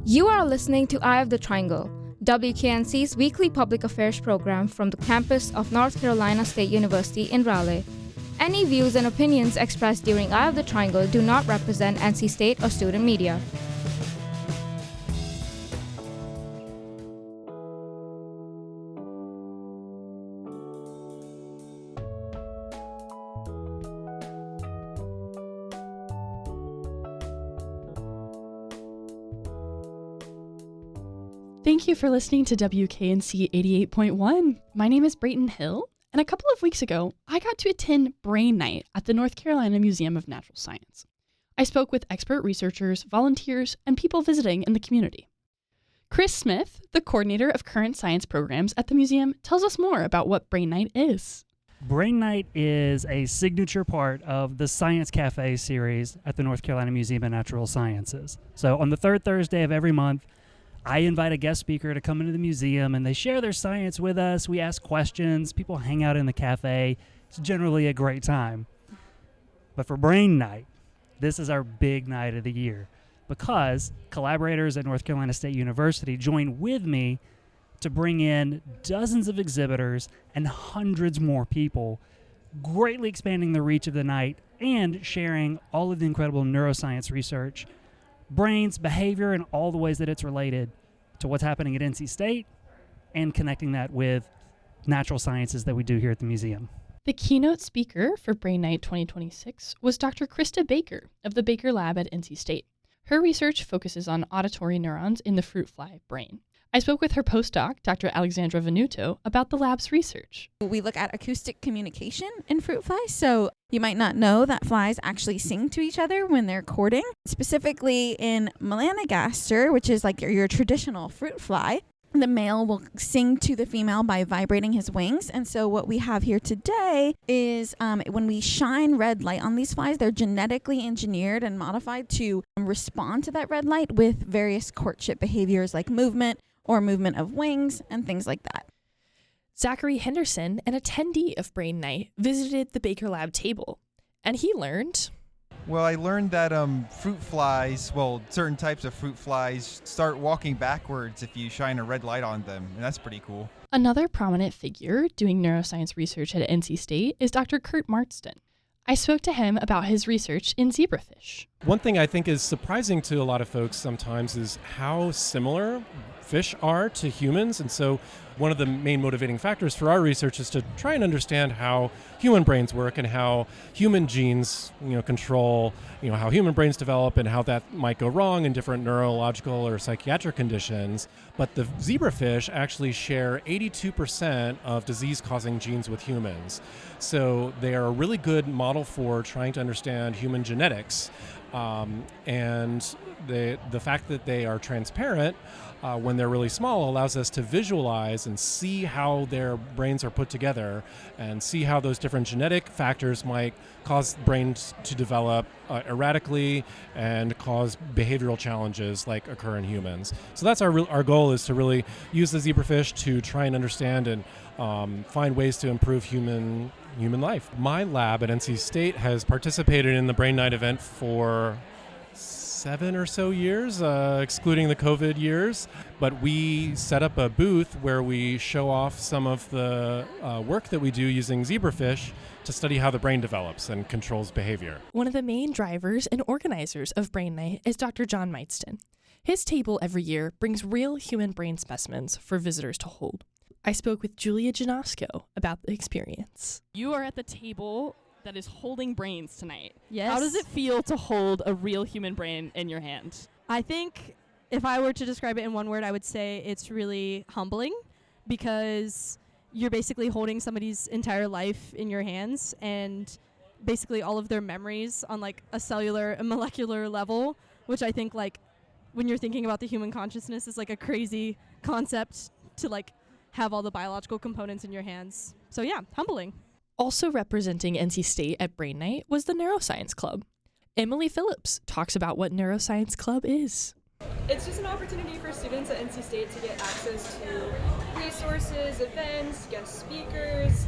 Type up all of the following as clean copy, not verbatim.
You are listening to Eye of the Triangle, WKNC's weekly public affairs program from the campus of North Carolina State University in Raleigh. Any views and opinions expressed during Eye of the Triangle do not represent NC State or student media. Thank you for listening to WKNC 88.1. My name is Brayton Hill, and a couple of weeks ago, I got to attend Brain Night at the North Carolina Museum of Natural Science. I spoke with expert researchers, volunteers, and people visiting in the community. Chris Smith, the coordinator of current science programs at the museum, tells us more about what Brain Night is. Brain Night is a signature part of the Science Cafe series at the North Carolina Museum of Natural Sciences. So on the third Thursday of every month, I invite a guest speaker to come into the museum and they share their science with us. We ask questions. People hang out in the cafe. It's generally a great time. But for Brain Night, this is our big night of the year because collaborators at North Carolina State University join with me to bring in dozens of exhibitors and hundreds more people, greatly expanding the reach of the night and sharing all of the incredible neuroscience research, brains, behavior, and all the ways that it's related to what's happening at NC State and connecting that with natural sciences that we do here at the museum. The keynote speaker for Brain Night 2026 was Dr. Krista Baker of the Baker Lab at NC State. Her research focuses on auditory neurons in the fruit fly brain. I spoke with her postdoc, Dr. Alexandra Venuto, about the lab's research. We look at acoustic communication in fruit flies. So you might not know that flies actually sing to each other when they're courting. Specifically in melanogaster, which is like your traditional fruit fly, the male will sing to the female by vibrating his wings. And so what we have here today is when we shine red light on these flies, they're genetically engineered and modified to respond to that red light with various courtship behaviors like movement or movement of wings and things like that. Zachary Henderson, an attendee of Brain Night, visited the Baker Lab table, and he learned... Well, I learned that fruit flies, certain types of fruit flies start walking backwards if you shine a red light on them, and that's pretty cool. Another prominent figure doing neuroscience research at NC State is Dr. Kurt Marston. I spoke to him about his research in zebrafish. One thing I think is surprising to a lot of folks sometimes is how similar fish are to humans. And so one of the main motivating factors for our research is to try and understand how human brains work and how human genes, control, how human brains develop and how that might go wrong in different neurological or psychiatric conditions. But the zebrafish actually share 82% of disease-causing genes with humans. So they are a really good model for trying to understand human genetics. And the fact that they are transparent when they're really small allows us to visualize and see how their brains are put together and see how those different genetic factors might cause brains to develop erratically and cause behavioral challenges like occur in humans. So that's our goal, is to really use the zebrafish to try and understand and find ways to improve human life. My lab at NC State has participated in the Brain Night event for 7 or so years, excluding the COVID years. But we set up a booth where we show off some of the work that we do using zebrafish to study how the brain develops and controls behavior. One of the main drivers and organizers of Brain Night is Dr. John Meidston. His table every year brings real human brain specimens for visitors to hold. I spoke with Julia Janosko about the experience. You are at the table that is holding brains tonight. Yes. How does it feel to hold a real human brain in your hand? I think if I were to describe it in one word, I would say it's really humbling, because you're basically holding somebody's entire life in your hands and basically all of their memories on like a cellular and molecular level, which I think like when you're thinking about the human consciousness is like a crazy concept to like have all the biological components in your hands. So yeah, humbling. Also representing NC State at Brain Night was the Neuroscience Club. Emily Phillips talks about what Neuroscience Club is. It's just an opportunity for students at NC State to get access to resources, events, guest speakers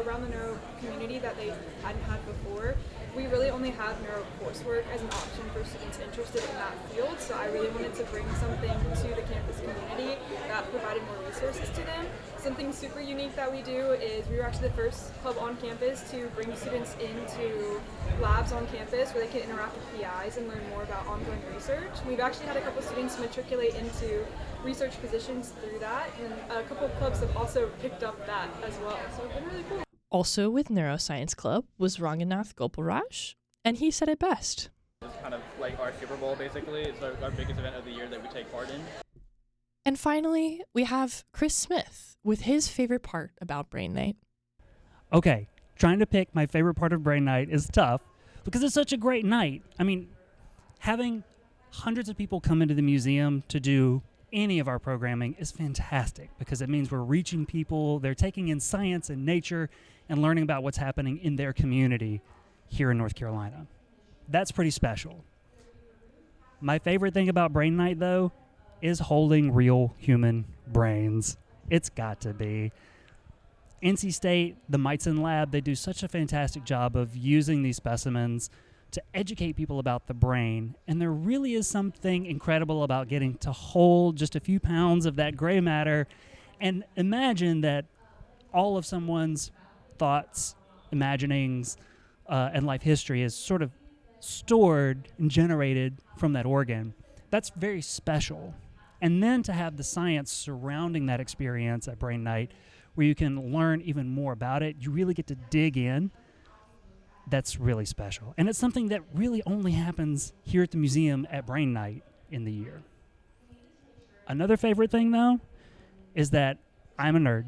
around the neuro community that they hadn't had before. we really only have neuro coursework as an option for students interested in that field, so I really wanted to bring something to the campus community that provided more resources to them. Something super unique that we do is we were actually the first club on campus to bring students into labs on campus where they can interact with PIs and learn more about ongoing research. We've actually had a couple students matriculate into research positions through that, and a couple of clubs have also picked up that as well, so it's been really cool. Also with Neuroscience Club was Ranganath Gopalraj, and he said it best. It's kind of like our Super Bowl, basically. It's our biggest event of the year that we take part in. And finally, we have Chris Smith with his favorite part about Brain Night. Okay, trying to pick my favorite part of Brain Night is tough because it's such a great night. I mean, having hundreds of people come into the museum to do any of our programming is fantastic because it means we're reaching people, they're taking in science and nature and learning about what's happening in their community here in North Carolina. That's pretty special. My favorite thing about Brain Night, though, is holding real human brains. It's got to be. NC State, the Meitzen Lab, they do such a fantastic job of using these specimens to educate people about the brain. And there really is something incredible about getting to hold just a few pounds of that gray matter and imagine that all of someone's thoughts, imaginings, and life history is sort of stored and generated from that organ. That's very special. And then to have the science surrounding that experience at Brain Night, where you can learn even more about it, you really get to dig in. That's really special. And it's something that really only happens here at the museum at Brain Night in the year. Another favorite thing, though, is that I'm a nerd,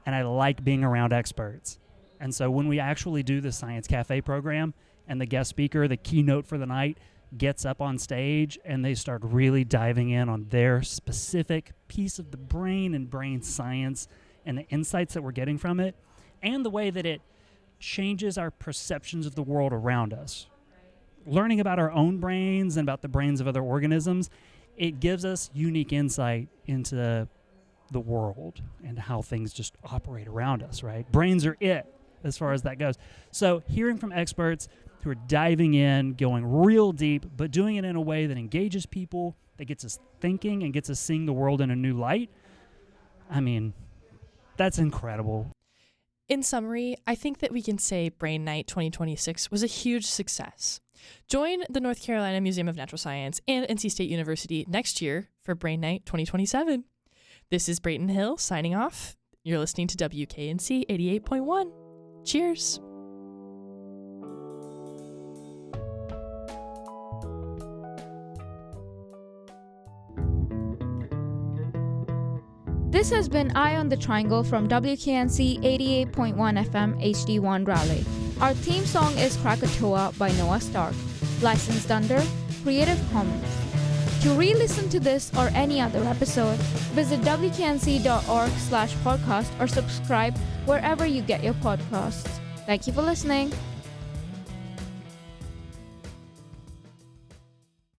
and I like being around experts. And so when we actually do the Science Cafe program, and the guest speaker, the keynote for the night, gets up on stage and they start really diving in on their specific piece of the brain and brain science and the insights that we're getting from it and the way that it changes our perceptions of the world around us. Learning about our own brains and about the brains of other organisms, it gives us unique insight into the world and how things just operate around us, right? Brains are it as far as that goes. So hearing from experts who are diving in, going real deep, but doing it in a way that engages people, that gets us thinking and gets us seeing the world in a new light. I mean, that's incredible. In summary, I think that we can say Brain Night 2026 was a huge success. Join the North Carolina Museum of Natural Science and NC State University next year for Brain Night 2027. This is Brayton Hill signing off. You're listening to WKNC 88.1. Cheers. This has been Eye on the Triangle from WKNC 88.1 FM HD1 Raleigh. Our theme song is Krakatoa by Noah Stark. Licensed under Creative Commons. To re-listen to this or any other episode, visit wknc.org/podcast or subscribe wherever you get your podcasts. Thank you for listening.